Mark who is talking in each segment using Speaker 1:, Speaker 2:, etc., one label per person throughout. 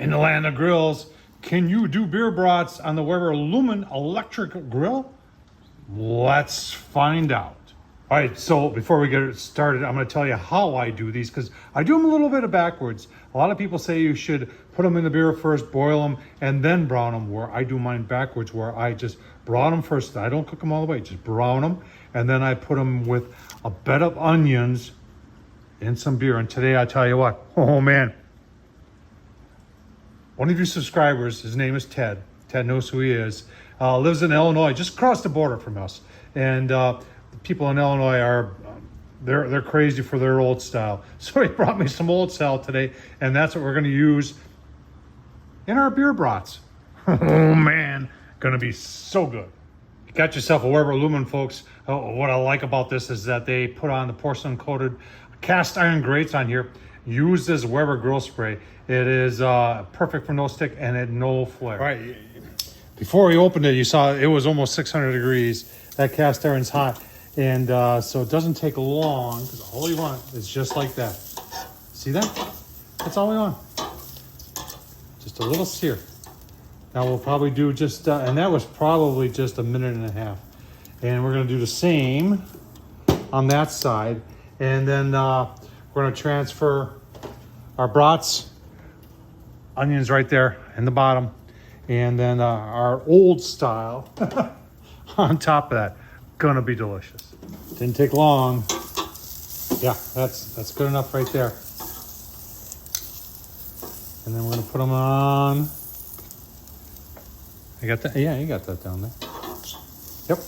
Speaker 1: In the land of grills, can you do beer brats on the Weber Lumin electric grill? Let's find out. All right, so before we get started, I'm going to tell you how I do these because I do them a little bit backwards. A lot of people say you should put them in the beer first, boil them, and then brown them, where I do mine backwards, where I just brown them first. I don't cook them all the way, just brown them, and then I put them with a bed of onions and some beer. And today, I tell you what, oh man, one of your subscribers, his name is Ted. Ted knows who he is. Lives in Illinois, just across the border from us. And the people in Illinois are, they're crazy for their old style. So he brought me some old style today, and that's what we're going to use in our beer brats. Oh man, gonna be so good. You got yourself a Weber Lumin, folks. What I like about this is that they put on the porcelain coated cast iron grates on here. Use this Weber grill spray. It is perfect for no stick and it no flare. All right, before we opened it, you saw it was almost 600 degrees. That cast iron's hot, and so it doesn't take long, because all you want is just like that. See that? That's all we want. Just a little sear. Now we'll probably do just, and that was probably just a minute and a half. And we're gonna do the same on that side. And then we're gonna transfer our brats, onions right there in the bottom. And then our old style on top of that. Gonna be delicious. Didn't take long. Yeah, that's good enough right there. And then we're gonna put them on. You got that? Yeah, you got that down there. Yep,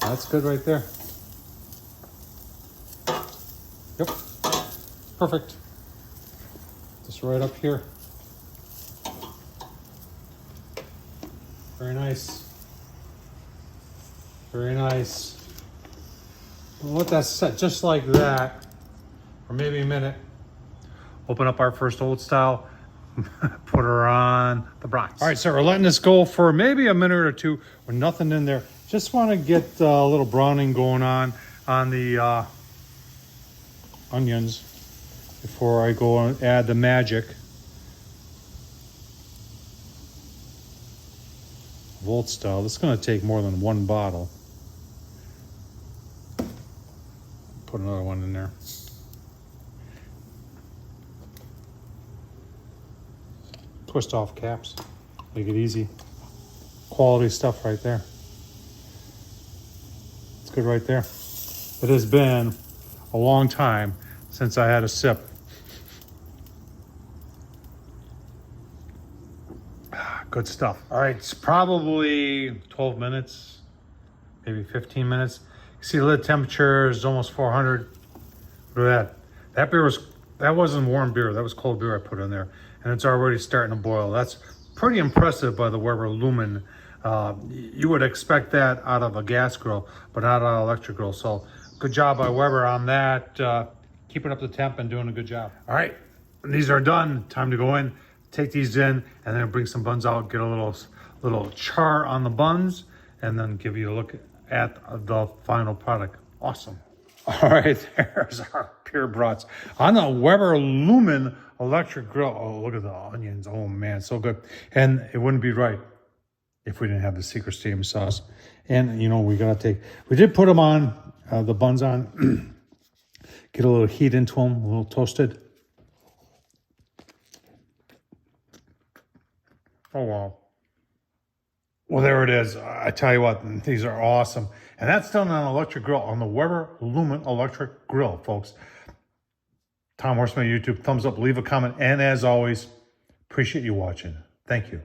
Speaker 1: that's good right there. Yep, perfect. Just right up here. Very nice. Very nice. We'll let that set just like that for maybe a minute. Open up our first old style. Put her on the brats. All right, so we're letting this go for maybe a minute or two with nothing in there. Just want to get a little browning going on the onions before I go and add the magic of old style. This is going to take more than one bottle. Put another one in there. Twist off caps, make it easy. Quality stuff right there. It's good right there. It has been a long time since I had a sip. Good stuff. All right, it's probably 12 minutes, maybe 15 minutes. You see the lid temperature is almost 400. Look at that. That wasn't warm beer, that was cold beer I put in there. And it's already starting to boil. That's pretty impressive by the Weber Lumin. You would expect that out of a gas grill, but not out of an electric grill. So good job by Weber on that. Keeping up the temp and doing a good job. All right, these are done. Time to go in, take these in, and then bring some buns out, get a little char on the buns, and then give you a look at the final product. Awesome. All right, there's our beer brats on the Weber Lumin electric grill. Oh, look at the onions. Oh man, so good. And it wouldn't be right if we didn't have the secret steam sauce. And you know, we did put them on, the buns on, get a little heat into them, a little toasted. Oh wow. Well, there it is. I tell you what, these are awesome. And that's done on an electric grill, on the Weber Lumin electric grill, folks. Tom Horsman YouTube, thumbs up, leave a comment. And as always, appreciate you watching. Thank you.